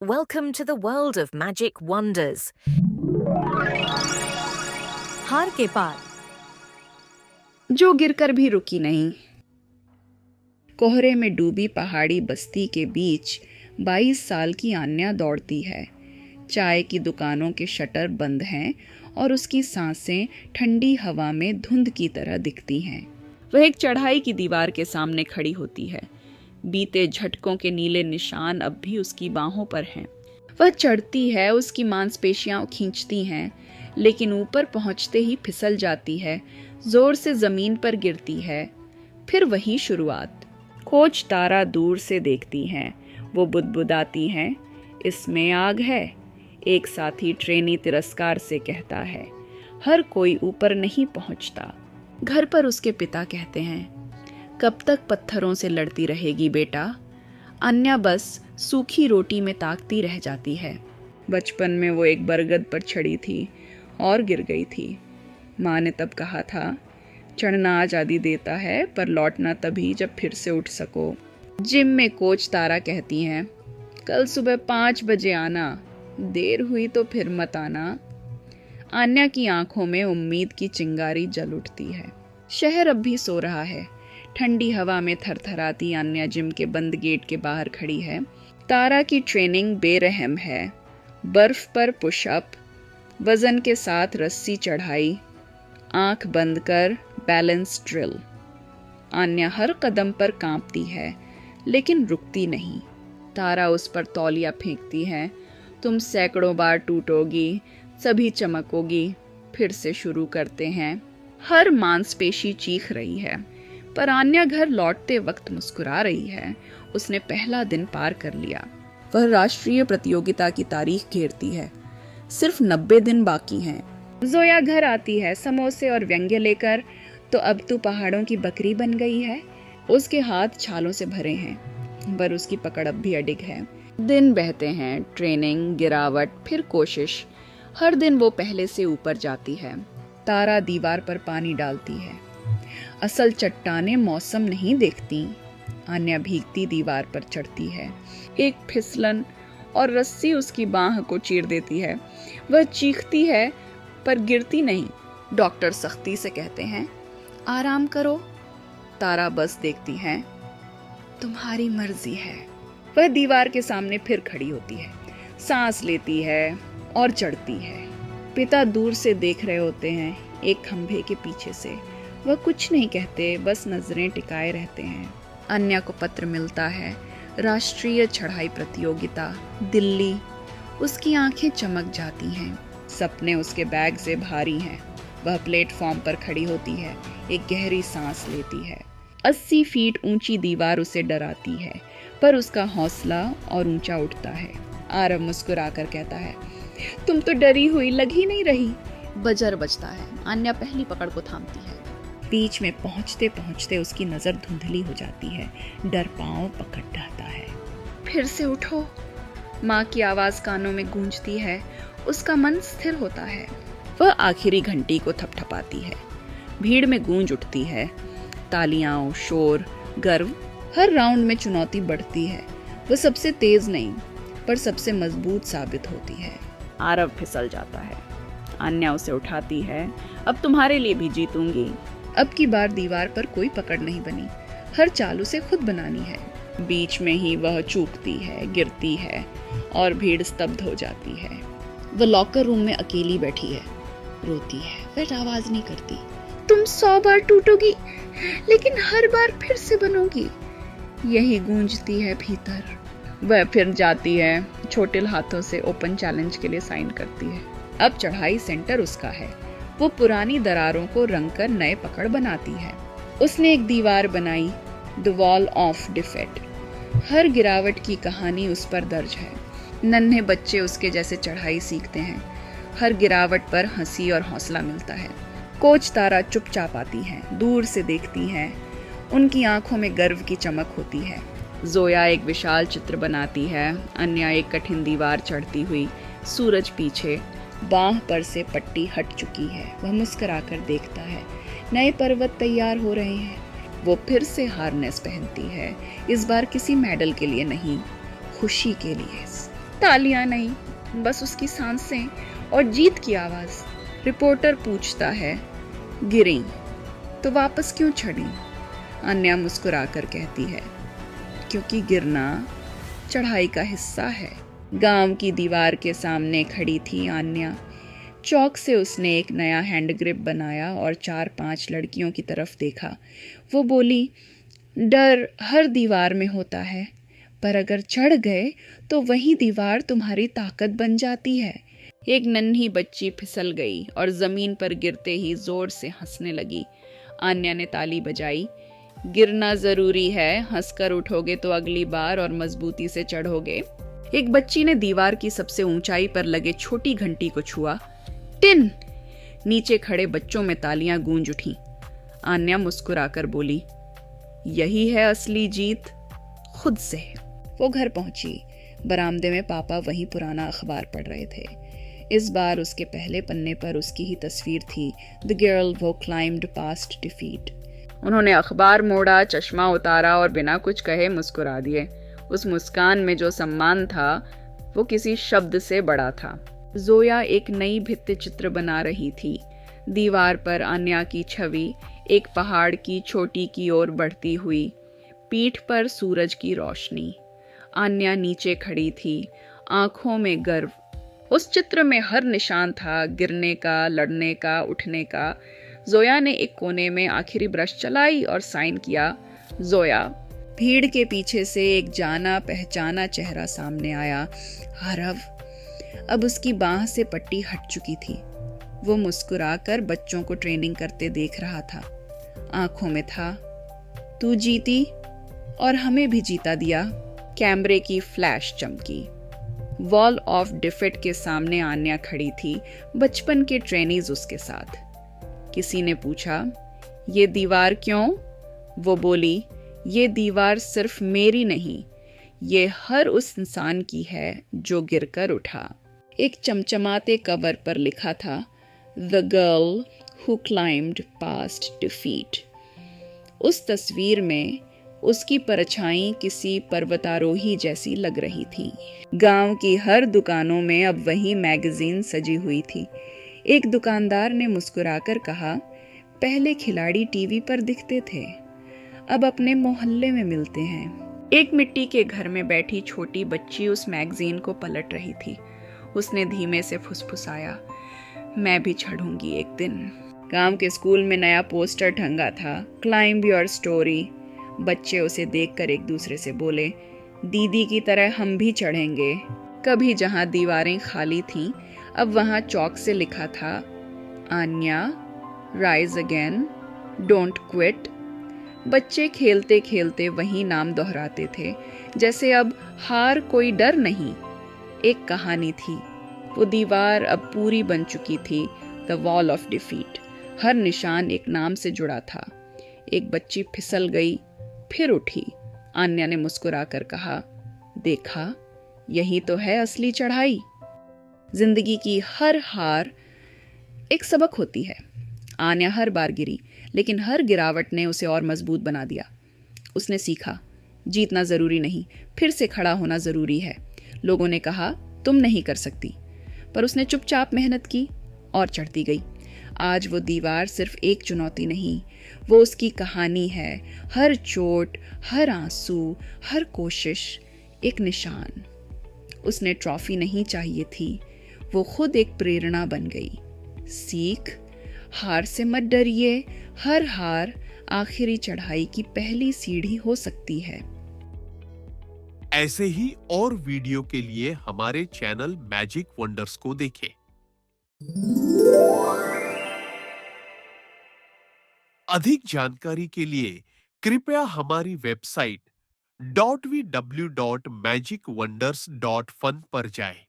Welcome to the world of magic wonders. हार के पार। जो गिरकर भी रुकी नहीं। कोहरे में डूबी पहाड़ी बस्ती के बीच 22 साल की आन्या दौड़ती है। चाय की दुकानों के शटर बंद हैं और उसकी सांसें ठंडी हवा में धुंध की तरह दिखती हैं। वह एक चढ़ाई की दीवार के सामने खड़ी होती है। बीते झटकों के नीले निशान अब भी उसकी बाहों पर हैं। वह चढ़ती है, उसकी मांसपेशियां खींचती हैं, लेकिन ऊपर पहुंचते ही फिसल जाती है, जोर से जमीन पर गिरती है। फिर वही शुरुआत। कोच तारा दूर से देखती हैं। वो बुदबुदाती हैं, इसमें आग है। एक साथी ट्रेनी तिरस्कार से कहता है, हर कोई ऊपर नहीं पहुंचता। घर पर उसके पिता कहते हैं, कब तक पत्थरों से लड़ती रहेगी बेटा। अन्या बस सूखी रोटी में ताकती रह जाती है। बचपन में वो एक बरगद पर चढ़ी थी और गिर गई थी। माँ ने तब कहा था, चढ़ना आज़ादी देता है पर लौटना तभी जब फिर से उठ सको। जिम में कोच तारा कहती हैं, कल सुबह 5 बजे आना, देर हुई तो फिर मत आना। आन्या की आंखों में उम्मीद की चिंगारी जल उठती है। शहर अब भी सो रहा है। ठंडी हवा में थरथराती आन्या जिम के बंद गेट के बाहर खड़ी है। तारा की ट्रेनिंग बेरहम है। बर्फ पर पुशअप, वजन के साथ रस्सी चढ़ाई, आंख बंद कर बैलेंस ड्रिल। आन्या हर कदम पर कांपती है, लेकिन रुकती नहीं। तारा उस पर तौलिया फेंकती है, तुम सैकड़ों बार टूटोगी, सभी चमकोगी। फिर से शुरू करते हैं। हर मांसपेशी चीख रही है, पर आन्या घर लौटते वक्त मुस्कुरा रही है। उसने पहला दिन पार कर लिया। वह राष्ट्रीय प्रतियोगिता की तारीख घेरती है। सिर्फ 90 दिन बाकी हैं। जोया घर आती है समोसे और व्यंग्य लेकर, तो अब तू पहाड़ों की बकरी बन गई है। उसके हाथ छालों से भरे हैं, पर उसकी पकड़ अब भी अडिग है। दिन बहते हैं, ट्रेनिंग, गिरावट, फिर कोशिश। हर दिन वो पहले से ऊपर जाती है। तारा दीवार पर पानी डालती है। असल चट्टानें मौसम नहीं देखती। आन्या भीगती दीवार पर चढ़ती है। एक फिसलन और रस्सी उसकी बाह को चीर देती है। वह चीखती है, पर गिरती नहीं। डॉक्टर सख्ती से कहते हैं, आराम करो। तारा बस देखती है, तुम्हारी मर्जी है। वह दीवार के सामने फिर खड़ी होती है, सांस लेती है और चढ़ती है। पिता दूर से देख रहे होते हैं, एक खंभे के पीछे से। वह कुछ नहीं कहते, बस नजरें टिकाए रहते हैं। अन्या को पत्र मिलता है, राष्ट्रीय चढ़ाई प्रतियोगिता, दिल्ली। उसकी आंखें चमक जाती हैं। सपने उसके बैग से भारी हैं। वह प्लेटफॉर्म पर खड़ी होती है, एक गहरी सांस लेती है। 80 फीट ऊंची दीवार उसे डराती है, पर उसका हौसला और ऊंचा उठता है। आरव मुस्कुराकर कहता है, तुम तो डरी हुई लग ही नहीं रही। बजर बजता है। अन्या पहली पकड़ को थामती है। बीच में पहुंचते पहुंचते उसकी नजर धुंधली हो जाती है। डर पांव पकड़ जाता है। फिर से उठो। माँ की आवाज कानों में गूंजती है। उसका मन स्थिर होता है। वह आखिरी घंटी को थपथपाती है। भीड़ में गूंज उठती है, तालियां, शोर, गर्व। हर राउंड में चुनौती बढ़ती है। वह सबसे तेज नहीं, पर सबसे मजबूत साबित होती है। आरव फिसल जाता है। अन्या उसे उठाती है, अब तुम्हारे लिए भी जीतूंगी। अब की बार दीवार पर कोई पकड़ नहीं बनी। हर चाल उसे खुद बनानी है। बीच में ही वह चूकती है, गिरती है और भीड़ स्तब्ध हो जाती है। वह लॉकर रूम में अकेली बैठी है, रोती है, वह आवाज नहीं करती। तुम 100 बार टूटोगी, लेकिन हर बार फिर से बनोगी, यही गूंजती है भीतर। वह फिर जाती है, छोटे हाथों से ओपन चैलेंज के लिए साइन करती है। अब चढ़ाई सेंटर उसका है। वो पुरानी दरारों को रंगकर नए पकड़ बनाती है। उसने एक दीवार बनाई, द वॉल ऑफ डिफेट। हर गिरावट की कहानी उस पर दर्ज है। नन्हे बच्चे उसके जैसे चढ़ाई सीखते हैं। हर गिरावट पर हंसी और हौसला मिलता है। कोच तारा चुपचाप आती हैं, दूर से देखती हैं। उनकी आंखों में गर्व की चमक होती है। जोया एक विशाल चित्र बनाती है। अन्या एक कठिन दीवार चढ़ती हुई। सूरज पीछे, बांह पर से पट्टी हट चुकी है। वह मुस्कुराकर देखता है, नए पर्वत तैयार हो रहे हैं। वो फिर से हार्नेस पहनती है, इस बार किसी मेडल के लिए नहीं, खुशी के लिए। तालियां नहीं, बस उसकी सांसें और जीत की आवाज। रिपोर्टर पूछता है, गिरी तो वापस क्यों चढ़ी? अन्या मुस्कुराकर कहती है, क्योंकि गिरना चढ़ाई का हिस्सा है। गांव की दीवार के सामने खड़ी थी आन्या। चौक से उसने एक नया हैंड ग्रिप बनाया और 4-5 लड़कियों की तरफ देखा। वो बोली, डर हर दीवार में होता है, पर अगर चढ़ गए तो वही दीवार तुम्हारी ताकत बन जाती है। एक नन्ही बच्ची फिसल गई और जमीन पर गिरते ही जोर से हंसने लगी। आन्या ने ताली बजाई। गिरना जरूरी है, हंसकर उठोगे तो अगली बार और मजबूती से चढ़ोगे। एक बच्ची ने दीवार की सबसे ऊंचाई पर लगे छोटी घंटी को छुआ। टिन! नीचे खड़े बच्चों में तालियां गूंज उठी। आन्या मुस्कुराकर बोली, यही है असली जीत, खुद से। वो घर पहुंची। बरामदे में पापा वही पुराना अखबार पढ़ रहे थे। इस बार उसके पहले पन्ने पर उसकी ही तस्वीर थी, द गर्ल वो क्लाइम्ड पास्ट डिफीट। उन्होंने अखबार मोड़ा, चश्मा उतारा और बिना कुछ कहे मुस्कुरा दिए। उस मुस्कान में जो सम्मान था वो किसी शब्द से बड़ा था। जोया एक नई भित्ति चित्र बना रही थी। दीवार पर आन्या की छवि एक पहाड़ की चोटी की ओर बढ़ती हुई, पीठ पर सूरज की रोशनी। आन्या नीचे खड़ी थी, आंखों में गर्व। उस चित्र में हर निशान था, गिरने का, लड़ने का, उठने का। जोया ने एक कोने में आखिरी ब्रश चलाई और साइन किया, जोया। भीड़ के पीछे से एक जाना पहचाना चेहरा सामने आया, आरव। अब उसकी बांह से पट्टी हट चुकी थी। वो मुस्कुराकर बच्चों को ट्रेनिंग करते देख रहा था। आंखों में था, तू जीती और हमें भी जीता दिया। कैमरे की फ्लैश चमकी। वॉल ऑफ डिफीट के सामने आन्या खड़ी थी, बचपन के ट्रेनीज उसके साथ। किसी ने पूछा, ये दीवार क्यों? वो बोली, ये दीवार सिर्फ मेरी नहीं, ये हर उस इंसान की है जो गिरकर उठा। एक चमचमाते कवर पर लिखा था, the girl who climbed past defeat. उस तस्वीर में उसकी परछाई किसी पर्वतारोही जैसी लग रही थी। गांव की हर दुकानों में अब वही मैगजीन सजी हुई थी। एक दुकानदार ने मुस्कुराकर कहा, पहले खिलाड़ी टीवी पर दिखते थे, अब अपने मोहल्ले में मिलते हैं। एक मिट्टी के घर में बैठी छोटी बच्ची उस मैगजीन को पलट रही थी। उसने धीमे से फुसफुसाया, मैं भी चढ़ूंगी एक दिन। गांव के स्कूल में नया पोस्टर टंगा था, क्लाइंब योर स्टोरी। बच्चे उसे देखकर एक दूसरे से बोले, दीदी की तरह हम भी चढ़ेंगे। कभी जहां दीवारें खाली थीं, अब वहां चौक से लिखा था, Anya, rise again, don't quit. बच्चे खेलते खेलते वही नाम दोहराते थे, जैसे अब हार कोई डर नहीं। एक कहानी थी। वो दीवार अब पूरी बन चुकी थी, द वॉल ऑफ डिफीट। हर निशान एक नाम से जुड़ा था। एक बच्ची फिसल गई, फिर उठी। आन्या ने मुस्कुराकर कहा, देखा, यही तो है असली चढ़ाई। जिंदगी की हर हार एक सबक होती है। आन्या हर बार गिरी, लेकिन हर गिरावट ने उसे और मजबूत बना दिया। उसने सीखा, जीतना जरूरी नहीं, फिर से खड़ा होना जरूरी है। लोगों ने कहा, तुम नहीं कर सकती, पर उसने चुपचाप मेहनत की और चढ़ती गई। आज वो दीवार सिर्फ एक चुनौती नहीं, वो उसकी कहानी है। हर चोट, हर आंसू, हर कोशिश एक निशान। उसने ट्रॉफी नहीं चाहिए थी, वो खुद एक प्रेरणा बन गई। सीख, हार से मत डरिए, हर हार आखिरी चढ़ाई की पहली सीढ़ी हो सकती है। ऐसे ही और वीडियो के लिए हमारे चैनल मैजिक वंडर्स को देखें। अधिक जानकारी के लिए कृपया हमारी वेबसाइट www.magicwonders.fun पर जाएं।